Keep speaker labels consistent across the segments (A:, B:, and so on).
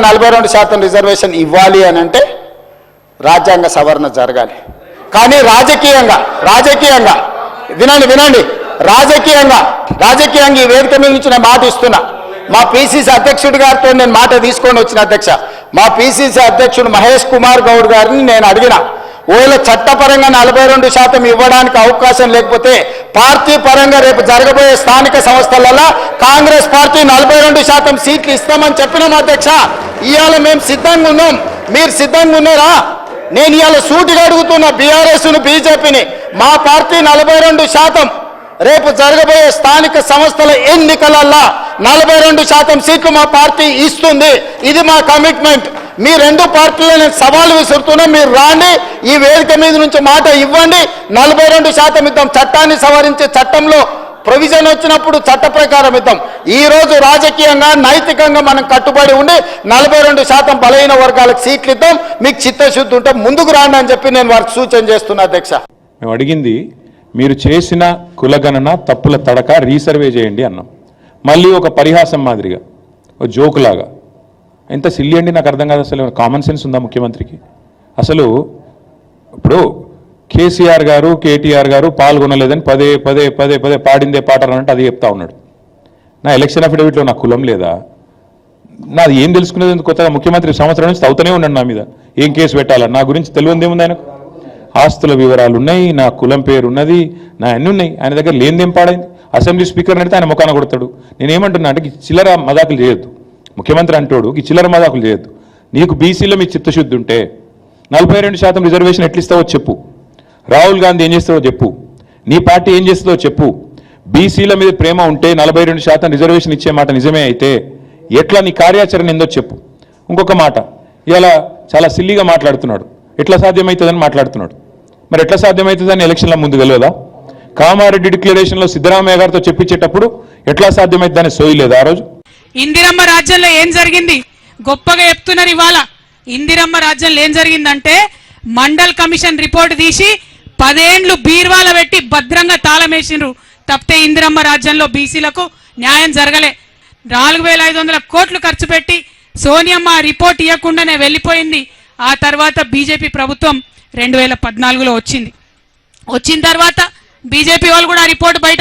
A: 42% reservation ఇవ్వాలి అని అంటే రాజ్యాంగ సవరణ జరగాలి. కానీ రాజకీయంగా వినండి రాజకీయంగా ఈ వేదిక మీద నుంచి నేను మాట ఇస్తున్నా. మా పిసిసి అధ్యక్షుడి గారితో నేను మాట తీసుకొని వచ్చిన అధ్యక్ష, మా పిసిసి అధ్యక్షుడు మహేష్ కుమార్ గౌడ్ గారిని నేను అడిగిన, ఓలా చట్టపరంగా 42% ఇవ్వడానికి అవకాశం లేకపోతే పార్టీ పరంగా రేపు జరగబోయే స్థానిక సంస్థలలో కాంగ్రెస్ పార్టీ 42% సీట్లు ఇస్తామని చెప్పినాం అధ్యక్ష. ఇవాళ మేము సిద్ధంగా ఉన్నాం, మీరు సిద్ధంగా ఉన్నారా? నేను ఇవాళ సూటిగా అడుగుతున్న బీఆర్ఎస్ను బీజేపీని, మా పార్టీ 42% రేపు జరగబోయే స్థానిక సంస్థల ఎన్నికలల్లో 42% సీట్లు మా పార్టీ ఇస్తుంది. ఇది మా కమిట్మెంట్. మీ రెండు పార్టీలు నేను సవాలు విసురుతున్నా, మీరు రాండి, ఈ వేదిక మీద నుంచి మాట ఇవ్వండి, 42% ఇద్దాం. చట్టాన్ని సవరించే చట్టంలో ప్రొవిజన్ వచ్చినప్పుడు చట్ట ప్రకారం ఇద్దాం. ఈ రోజు రాజకీయంగా నైతికంగా మనం కట్టుబడి ఉండి 42% బలహీన వర్గాలకు సీట్లు ఇద్దాం. మీకు చిత్తశుద్ధి ఉంటే ముందుకు రాండి అని చెప్పి నేను వారికి సూచన చేస్తున్నా అధ్యక్ష.
B: మేము అడిగింది మీరు చేసిన కులగణన తప్పుల తడక రీసర్వే చేయండి అన్నాం. మళ్ళీ ఒక పరిహాసం మాదిరిగా ఒక జోకులాగా, ఎంత సిల్లి అండి నాకు అర్థం కాదు. అసలు కామన్ సెన్స్ ఉందా ముఖ్యమంత్రికి? అసలు ఇప్పుడు కేసీఆర్ గారు కేటీఆర్ గారు పాల్గొనలేదని పదే పదే పదే పదే పాడిందే పాటారంటే అది చెప్తా ఉన్నాడు. నా ఎలక్షన్ అఫిడవిట్లో నా కులం లేదా? నాది ఏం తెలుసుకునేది? కొత్తగా ముఖ్యమంత్రి సంవత్సరం నుంచి అవుతూనే ఉన్నాడు నా మీద. ఏం కేసు పెట్టాలని నా గురించి తెలియదు ఏముంది ఆయనకు? ఆస్తుల వివరాలు ఉన్నాయి, నా కులం పేరు ఉన్నది, నా అన్నీ ఉన్నాయి. ఆయన దగ్గర లేనిదేం పాడైంది? అసెంబ్లీ స్పీకర్ అడిగితే ఆయన ముఖాన కొడతాడు. నేనేమంటున్నా అంటే చిల్లర మదాకులు చేయొద్దు. ముఖ్యమంత్రి అంటాడు ఈ చిల్లర మదాకులు చేయొద్దు. నీకు బీసీలో మీ చిత్తశుద్ధి ఉంటే 42% రిజర్వేషన్ ఎట్లిస్తావో చెప్పు. రాహుల్ గాంధీ ఏం చేస్తావో చెప్పు. నీ పార్టీ ఏం చేస్తుందో చెప్పు. బీసీల మీద ప్రేమ ఉంటే 42% రిజర్వేషన్ ఇచ్చే మాట నిజమే అయితే ఎట్లా నీ కార్యాచరణ ఏందో చెప్పు. ఇంకొక మాట, ఇలా చాలా సిల్లీగా మాట్లాడుతున్నాడు, ఎట్లా సాధ్యమవుతుందని మాట్లాడుతున్నాడు. మరి ఎట్లా సాధ్యమవుతుందని ఎలక్షన్ల ముందు తెలియదా? కామారెడ్డి డిక్లరేషన్లో సిద్ధరామయ్య గారితో చెప్పించేటప్పుడు ఎట్లా సాధ్యమవుతుందని సోయలేదు ఆ రోజు?
C: ఇందిరమ్మ రాజ్యంలో ఏం జరిగింది గొప్పగా చెప్తున్నారు ఇవాళ. ఇందిరమ్మ రాజ్యంలో ఏం జరిగిందంటే మండల్ కమిషన్ రిపోర్ట్ తీసి 10 ఏళ్లు బీర్వాల పెట్టి భద్రంగా తాళమేసిండ్రు. తప్పితే ఇందిరమ్మ రాజ్యంలో బీసీలకు న్యాయం జరగలే. 4500 కోట్లు ఖర్చు పెట్టి సోనియమ్మ రిపోర్ట్ ఇవ్వకుండానే వెళ్ళిపోయింది. ఆ తర్వాత బీజేపీ ప్రభుత్వం 2014లో వచ్చిన తర్వాత బీజేపీ వాళ్ళు కూడా ఆ రిపోర్ట్ బయట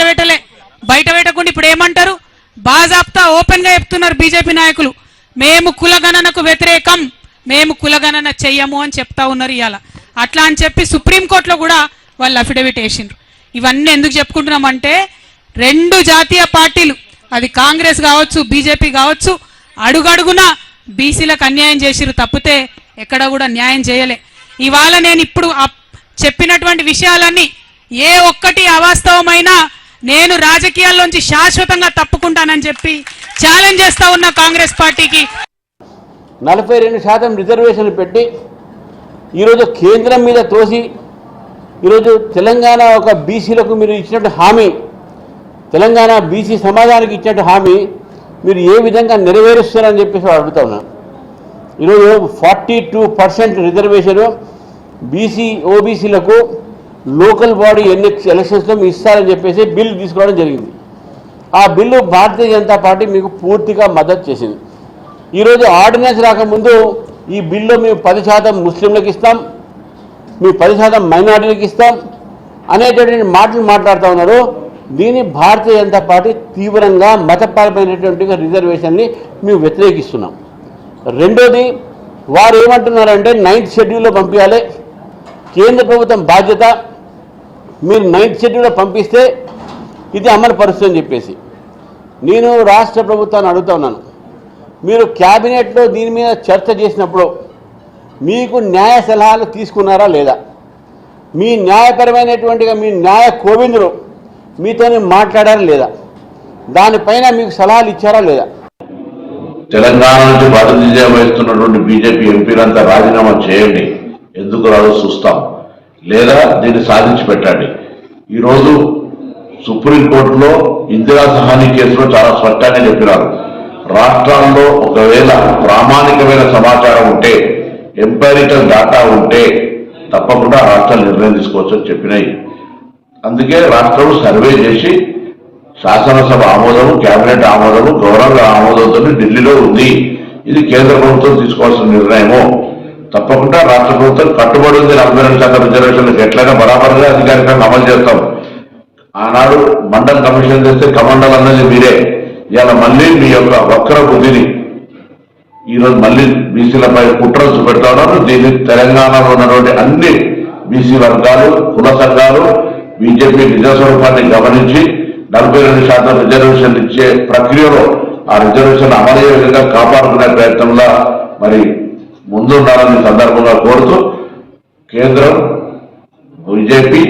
C: పెట్టకుండా ఇప్పుడు ఏమంటారు? బాజాప్తా ఓపెన్ గా చెప్తున్నారు బీజేపీ నాయకులు, మేము కులగణనకు వ్యతిరేకం, మేము కులగణన చెయ్యము అని చెప్తా ఉన్నారు ఇవాళ. అట్లా అని చెప్పి సుప్రీంకోర్టులో కూడా వాళ్ళు అఫిడవిట్ వేసిండ్రు. ఇవన్నీ ఎందుకు చెప్పుకుంటున్నామంటే రెండు జాతీయ పార్టీలు, అది కాంగ్రెస్ కావచ్చు బీజేపీ కావచ్చు, అడుగడుగున బీసీలకు అన్యాయం చేసిరు తప్పితే ఎక్కడ కూడా న్యాయం చేయలే. ఇవాళ నేను ఇప్పుడు చెప్పినటువంటి విషయాలన్నీ ఏ ఒక్కటి అవాస్తవమైనా నేను రాజకీయాల్లోంచి శాశ్వతంగా తప్పుకుంటానని చెప్పి ఛాలెంజ్ చేస్తా ఉన్న కాంగ్రెస్ పార్టీకి.
D: 42% రిజర్వేషన్లు పెట్టి ఈరోజు కేంద్రం మీద తోసి ఈరోజు తెలంగాణ ఒక బీసీలకు మీరు ఇచ్చినట్టు హామీ, తెలంగాణ బీసీ సమాజానికి ఇచ్చినట్టు హామీ మీరు ఏ విధంగా నెరవేరుస్తారని చెప్పేసి అడుగుతా ఉన్నాను. ఈరోజు 42% రిజర్వేషన్ ఓబీసీలకు లోకల్ బాడీ ఎలక్షన్స్లో మీరు ఇస్తారని చెప్పేసి బిల్లు తీసుకోవడం జరిగింది. ఆ బిల్లు భారతీయ జనతా పార్టీ మీకు పూర్తిగా మద్దతు చేసింది. ఈరోజు ఆర్డినెన్స్ రాకముందు ఈ బిల్లు మేము 10% ముస్లింలకు ఇస్తాం, మేము 10% మైనార్టీలకు ఇస్తాం అనేటటువంటి మాటలు మాట్లాడుతూ ఉన్నారు. దీన్ని భారతీయ జనతా పార్టీ తీవ్రంగా మతపరమైనటువంటి రిజర్వేషన్ని మేము వ్యతిరేకిస్తున్నాం. రెండోది, వారు ఏమంటున్నారంటే 9th షెడ్యూల్లో పంపించాలి, కేంద్ర ప్రభుత్వం బాధ్యత, మీరు 9th షెడ్యూల్లో పంపిస్తే ఇది అమలు పరుస్తుందని చెప్పేసి. నేను రాష్ట్ర ప్రభుత్వాన్ని అడుగుతా ఉన్నాను, మీరు క్యాబినెట్లో దీని మీద చర్చ చేసినప్పుడు మీకు న్యాయ సలహాలు తీసుకున్నారా లేదా? మీ న్యాయపరమైనటువంటిగా మీ న్యాయ కోవిందులు మీతోనే మాట్లాడారా లేదా? దానిపైన మీకు సలహాలు ఇచ్చారా లేదా?
E: తెలంగాణ నుంచి ప్రాతినిధ్యం వహిస్తున్నటువంటి బీజేపీ ఎంపీలంతా రాజీనామా చేయండి, ఎందుకు రాదో చూస్తాం, లేదా దీన్ని సాధించి పెట్టండి. ఈరోజు సుప్రీంకోర్టులో ఇందిరా సహాని కేసులో చాలా స్పష్టంగా చెప్పినారు, రాష్ట్రాల్లో ఒకవేళ ప్రామాణికమైన సమాచారం ఉంటే, ఎంపైరికల్ డాటా ఉంటే తప్పకుండా రాష్ట్రాలు నిర్ణయం తీసుకోవచ్చని చెప్పినాయి. అందుకే రాష్ట్రం సర్వే చేసి శాసనసభ ఆమోదము, కేబినెట్ ఆమోదము, గవర్నర్ ఆమోదంతో ఢిల్లీలో ఉంది. ఇది కేంద్ర ప్రభుత్వం తీసుకోవాల్సిన నిర్ణయము. తప్పకుండా రాష్ట్ర ప్రభుత్వం కట్టుబడి ఉంది 42% రిజర్వేషన్లకు ఎట్లయినా బరాబరుగా అధికారికంగా అమలు చేస్తాం. ఆనాడు మండల్ కమిషన్ చేస్తే కమండల్ అన్నది మీరే. ఇవాళ మళ్ళీ మీ యొక్క వక్ర బుద్ధిని ఈరోజు మళ్ళీ బీసీలపై కుట్ర చూపెడతా ఉన్నారు. దీన్ని తెలంగాణలో ఉన్నటువంటి అన్ని బీసీ వర్గాలు, కుల సంఘాలు బీజేపీ నిజస్వరూపాన్ని గమనించి 42% రిజర్వేషన్ ఇచ్చే ప్రక్రియలో ఆ రిజర్వేషన్ అమలయ్యే విధంగా కాపాడుకునే ప్రయత్నంలో మరి ముందుండాలని సందర్భంగా కోరుతూ కేంద్రం బీజేపీ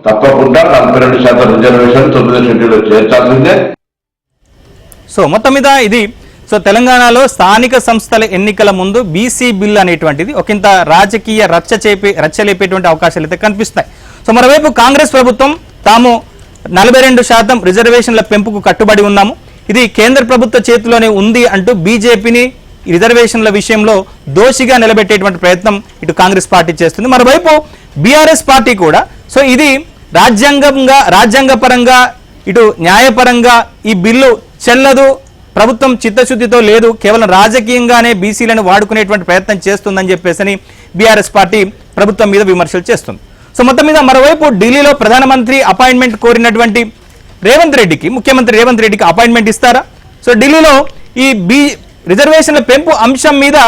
E: తప్పకుండా 42% రిజర్వేషన్ 9వ షెడ్యూల్లో చేర్చాల్సిందే.
F: సో మొత్తం మీద ఇది తెలంగాణలో స్థానిక సంస్థల ఎన్నికల ముందు బీసీ బిల్ అనేటువంటిది ఒకంత రాజకీయ రచ్చలేపేటువంటి అవకాశాలు అయితే కనిపిస్తాయి. సో మరోవైపు కాంగ్రెస్ ప్రభుత్వం తాము 42% రిజర్వేషన్ల పెంపుకు కట్టుబడి ఉన్నాము, ఇది కేంద్ర ప్రభుత్వ చేతిలోనే ఉంది అంటూ బీజేపీని రిజర్వేషన్ల విషయంలో దోషిగా నిలబెట్టేటువంటి ప్రయత్నం ఇటు కాంగ్రెస్ పార్టీ చేస్తుంది. మరోవైపు బీఆర్ఎస్ పార్టీ కూడా ఇది రాజ్యాంగపరంగా ఇటు న్యాయపరంగా ఈ బిల్లు చెల్లదు, ప్రభుత్వం చిత్తశుద్ధితో లేదు, కేవలం రాజకీయంగానే బీసీలను వాడుకునేటువంటి ప్రయత్నం చేస్తుందని చెప్పేసి బీఆర్ఎస్ పార్టీ ప్రభుత్వం మీద విమర్శలు చేస్తుంది. సో మొత్తం మీద మరోవైపు ఢిల్లీలో ప్రధానమంత్రి అపాయింట్మెంట్ కోరినటువంటి ముఖ్యమంత్రి రేవంత్ రెడ్డికి అపాయింట్మెంట్ ఇస్తారా? సో ఢిల్లీలో ఈ రిజర్వేషన్ల పెంపు అంశం మీద